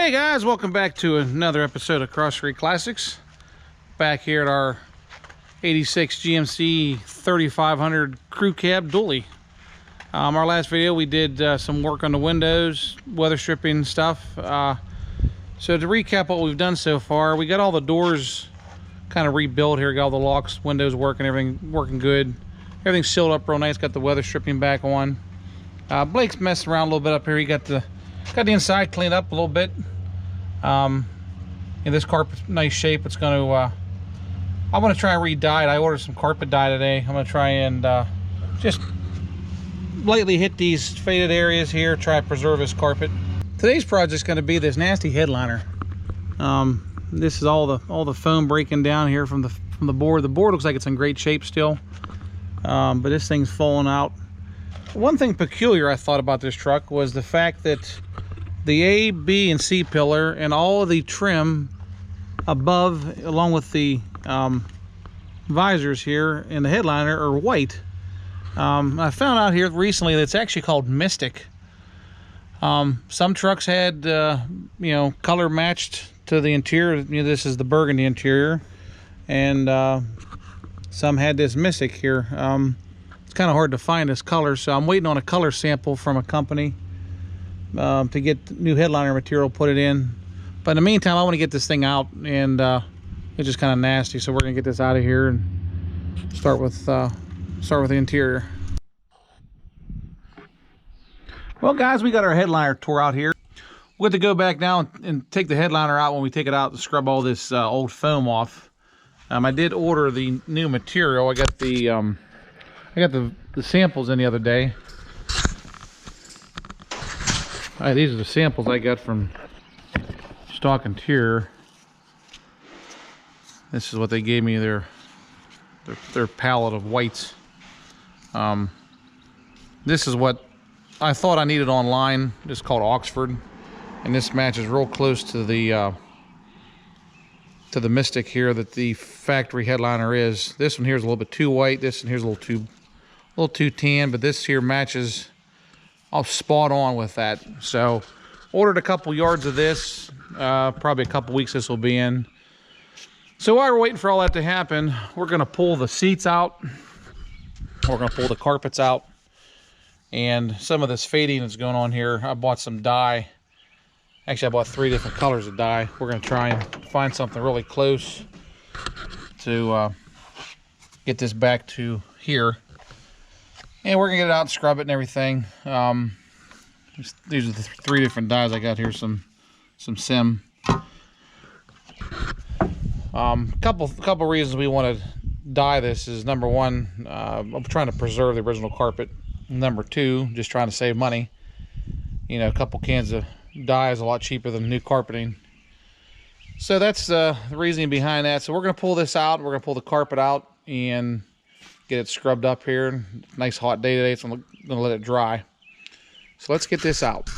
Hey guys, welcome back to another episode of Cross Street Classics. Back here at our 86 GMC 3500 crew cab dually. Our last video we did some work on the windows, weather stripping stuff. So to recap what we've done so far, we got all the doors kind of rebuilt here, got all the locks, windows working, everything working good. Everything's sealed up real nice, got the weather stripping back on. Blake's messing around a little bit up here. He got the inside cleaned up a little bit. This carpet's nice shape. It's going to I want to try and re-dye it. I ordered some carpet dye today. I'm going to try and just lightly hit these faded areas here, try to preserve this carpet. Today's project's going to be this nasty headliner. This is all the foam breaking down here from the board. The board looks like it's in great shape still, but this thing's falling out. One thing peculiar I thought about this truck was the fact that the A, B, and C pillar and all of the trim above, along with the visors here and the headliner, are white. I found out here recently that it's actually called Mystic. Some trucks had color matched to the interior. This is the burgundy interior, and some had this Mystic here. It's kind of hard to find this color, so I'm waiting on a color sample from a company to get new headliner material, put it in. But in the meantime, I want to get this thing out, and it's just kind of nasty, so we're gonna get this out of here and start with the interior. Well guys, we got our headliner tore out here. We're going to go back now and take the headliner out when we take it out to scrub all this old foam off. I did order the new material. I got the samples in the other day. These are the samples I got from Stock Interior. This is what they gave me, their palette of whites. This is what I thought I needed online. It's called Oxford, and this matches real close to the Mystic here that the factory headliner is. This one here is a little bit too white. This one here is a little too tan, but this here matches all spot on with that. So ordered a couple yards of this. Probably a couple weeks this will be in. So while we're waiting for all that to happen, we're going to pull the seats out. We're going to pull the carpets out. And some of this fading that's going on here, I bought some dye. Actually, I bought 3 different colors of dye. We're going to try and find something really close to get this back to here. And we're going to get it out and scrub it and everything. These are the 3 different dyes I got here. Some Sim. Couple reasons we want to dye this is, number one, I'm trying to preserve the original carpet. Number 2, just trying to save money. A couple cans of dye is a lot cheaper than new carpeting. So that's the reasoning behind that. So we're going to pull this out. We're going to pull the carpet out and get it scrubbed up here. Nice hot day today, so I'm going to let it dry. So let's get this out.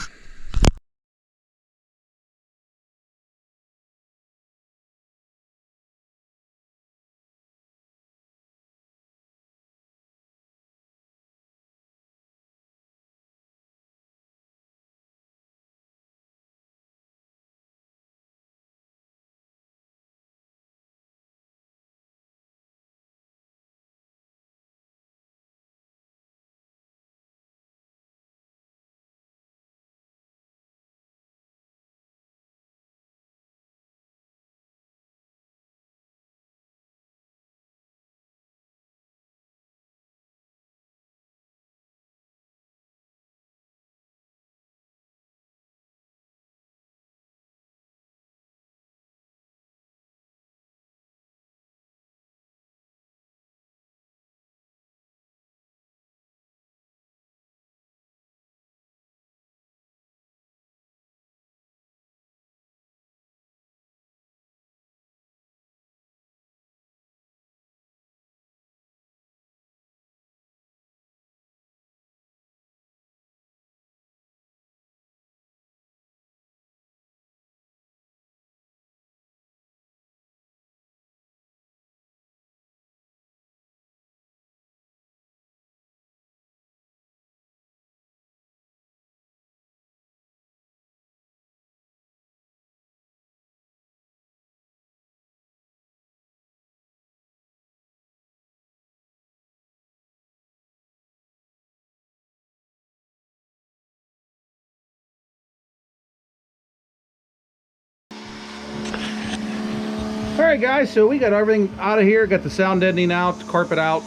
right, guys, so we got everything out of here. Got the sound deadening out, the carpet out,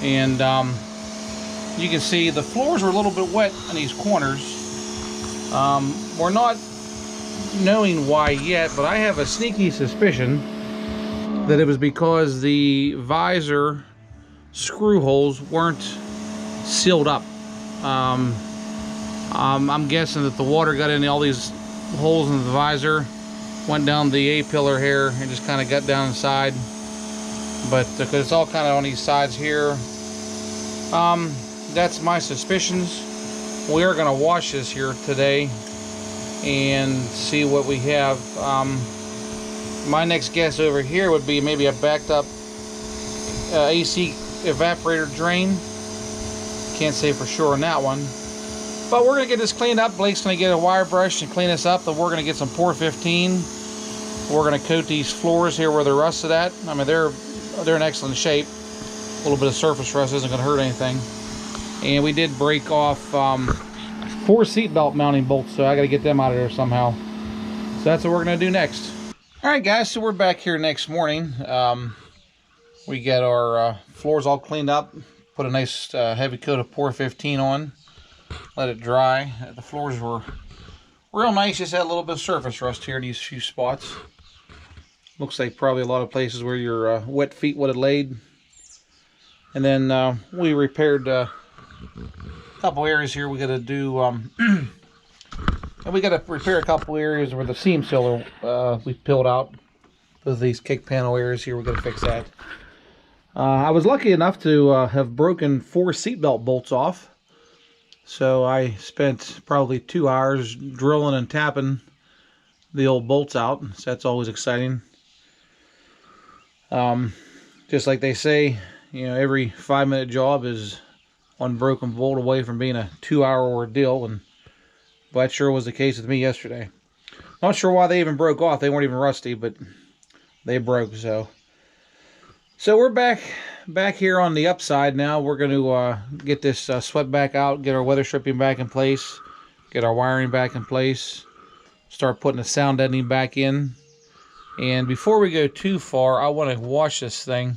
and you can see the floors are a little bit wet in these corners. We're not knowing why yet, but I have a sneaky suspicion that it was because the visor screw holes weren't sealed up. I'm guessing that the water got in all these holes in the visor, went down the A-pillar here, and just kind of got down inside. But because it's all kind of on these sides here, that's my suspicions. We are going to wash this here today and see what we have. My next guess over here would be maybe a backed up AC evaporator drain. Can't say for sure on that one. But we're going to get this cleaned up. Blake's going to get a wire brush and clean this up. And we're going to get some Pour 15. We're going to coat these floors here where they're rusted at. I mean, they're in excellent shape. A little bit of surface rust isn't going to hurt anything. And we did break off 4 seat belt mounting bolts, so I got to get them out of there somehow. So that's what we're going to do next. All right, guys, so we're back here next morning. We got our floors all cleaned up. Put a nice heavy coat of Pour 15 on. Let it dry. The floors were real nice, just had a little bit of surface rust here in these few spots. Looks like probably a lot of places where your wet feet would have laid. And then we repaired a couple areas here. We got to do we got to repair a couple areas where the seam sealer we peeled out. These kick panel areas here, we got to fix that. I was lucky enough to have broken 4 seatbelt bolts off. So I spent probably 2 hours drilling and tapping the old bolts out. So that's always exciting. Just like they say, you know, every 5-minute job is one broken bolt away from being a 2-hour ordeal, and that sure was the case with me yesterday. Not sure why they even broke off. They weren't even rusty, but they broke. So we're back here on the upside now. We're going to get this swept back out, get our weather stripping back in place, get our wiring back in place, start putting the sound deadening back in. And before we go too far, I want to wash this thing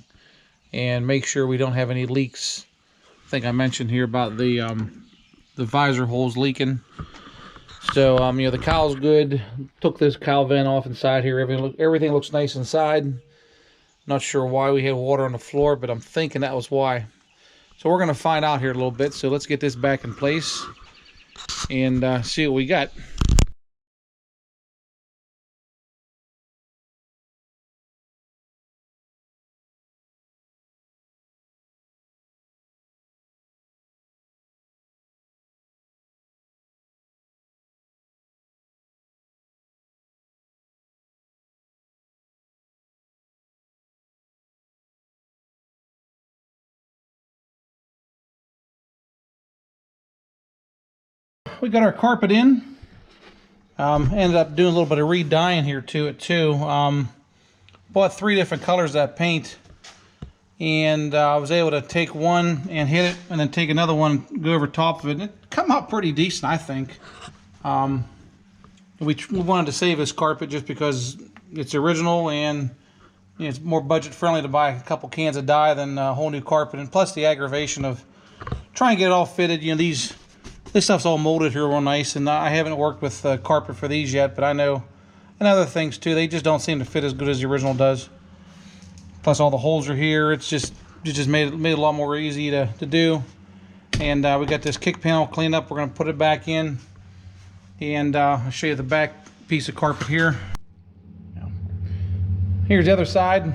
and make sure we don't have any leaks. I think I mentioned here about the visor holes leaking. So you know, the cowl's good. Took this cowl vent off inside here. Everything looks nice inside. Not sure why we had water on the floor, but I'm thinking that was why. So we're going to find out here a little bit. So let's get this back in place and see what we got. We got our carpet in. Ended up doing a little bit of re-dyeing here to it too. Bought 3 different colors of that paint, and I was able to take one and hit it, and then take another one, go over top of it, and it come out pretty decent, I think. We wanted to save this carpet just because it's original, and you know, it's more budget friendly to buy a couple cans of dye than a whole new carpet, and plus the aggravation of trying to get it all fitted. You know, this stuff's all molded here real nice, and I haven't worked with carpet for these yet, but I know, and other things too, they just don't seem to fit as good as the original does. Plus all the holes are here. It just made it a lot more easy to do. And we got this kick panel cleaned up. We're going to put it back in, and I'll show you the back piece of carpet here. Here's the other side.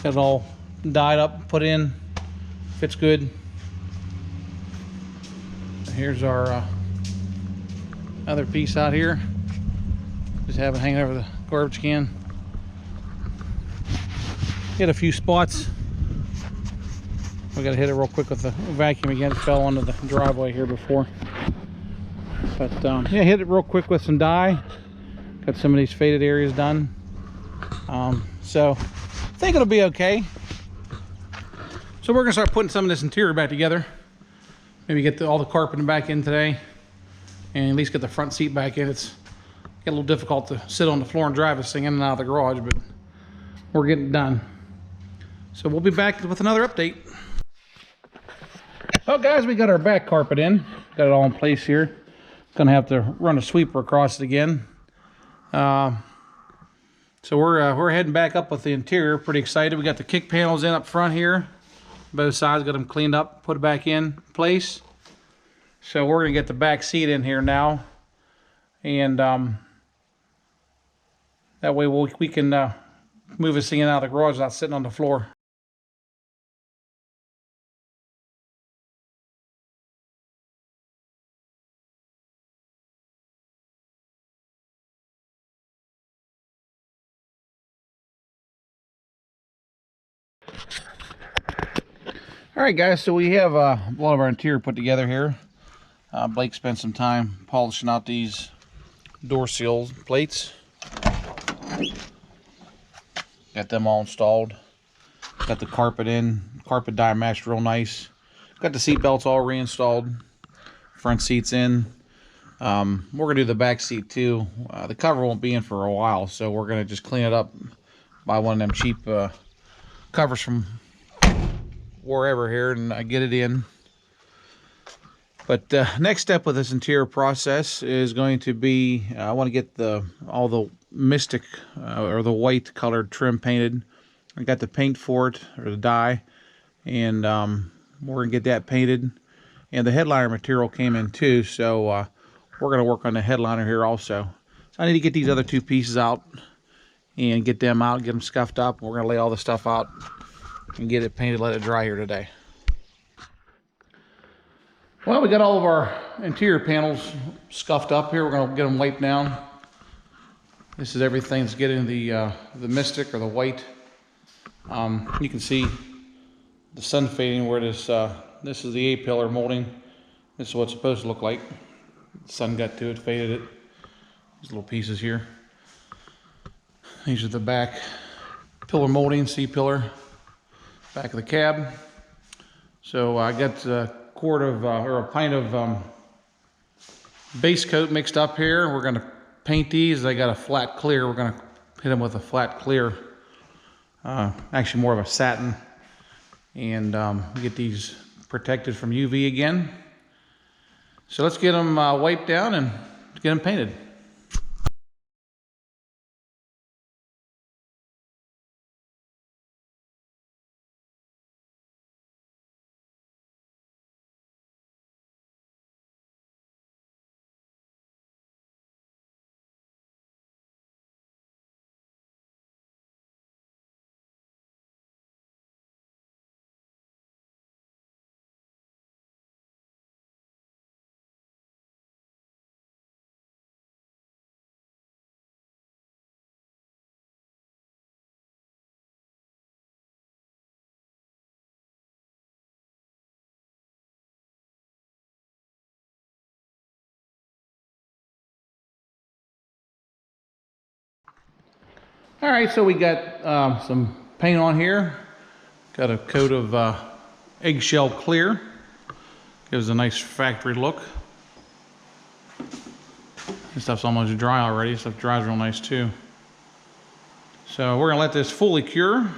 Got it all dyed up, put in, fits good. Here's our other piece out here. Just have it hanging over the garbage can. Hit a few spots. We got to hit it real quick with the vacuum again. It fell onto the driveway here before. But yeah, hit it real quick with some dye. Got some of these faded areas done. So I think it'll be okay. So we're gonna start putting some of this interior back together. Maybe get all the carpeting back in today, and at least get the front seat back in. It's Get a little difficult to sit on the floor and drive this thing in and out of the garage, but we're getting it done. So we'll be back with another update. Well, guys, we got our back carpet in. Got it all in place here. Gonna have to run a sweeper across it again. So we're heading back up with the interior. Pretty excited. We got the kick panels in up front here. Both sides, got them cleaned up, put it back in place. So we're gonna get the back seat in here now, and that way we can move this thing out of the garage without sitting on the floor. All right, guys, so we have a lot of our interior put together here. Blake spent some time polishing out these door seal plates. Got them all installed. Got the carpet in. Carpet dye matched real nice. Got the seat belts all reinstalled. Front seats in. We're gonna do the back seat too. The cover won't be in for a while, so we're gonna just clean it up. Buy one of them cheap covers from wherever here and get it in. But next step with this interior process is going to be I want to get all the Mystic or the white colored trim painted. I got the paint for it, or the dye, and we're gonna get that painted. And the headliner material came in too, so we're gonna work on the headliner here also. So I need to get these other two pieces out and get them out, get them scuffed up. We're gonna lay all the stuff out and get it painted, let it dry here today. Well, we got all of our interior panels scuffed up here. We're gonna get them wiped down. This is everything that's getting the Mystic or the white. You can see the sun fading where this is the A-pillar molding. This is what it's supposed to look like. The sun got to it, faded it. These little pieces here. These are the back pillar molding, C-pillar. Back of the cab. So I got a quart of or a pint of base coat mixed up here. We're going to paint these. They got a flat clear. We're going to hit them with a flat clear, actually more of a satin, and get these protected from UV again. So let's get them wiped down and get them painted. All right, so we got some paint on here. Got a coat of eggshell clear. Gives a nice factory look. This stuff's almost dry already. This stuff dries real nice too. So we're gonna let this fully cure,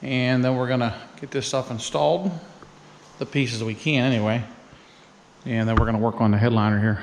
and then we're gonna get this stuff installed, the pieces we can anyway, and then we're gonna work on the headliner here.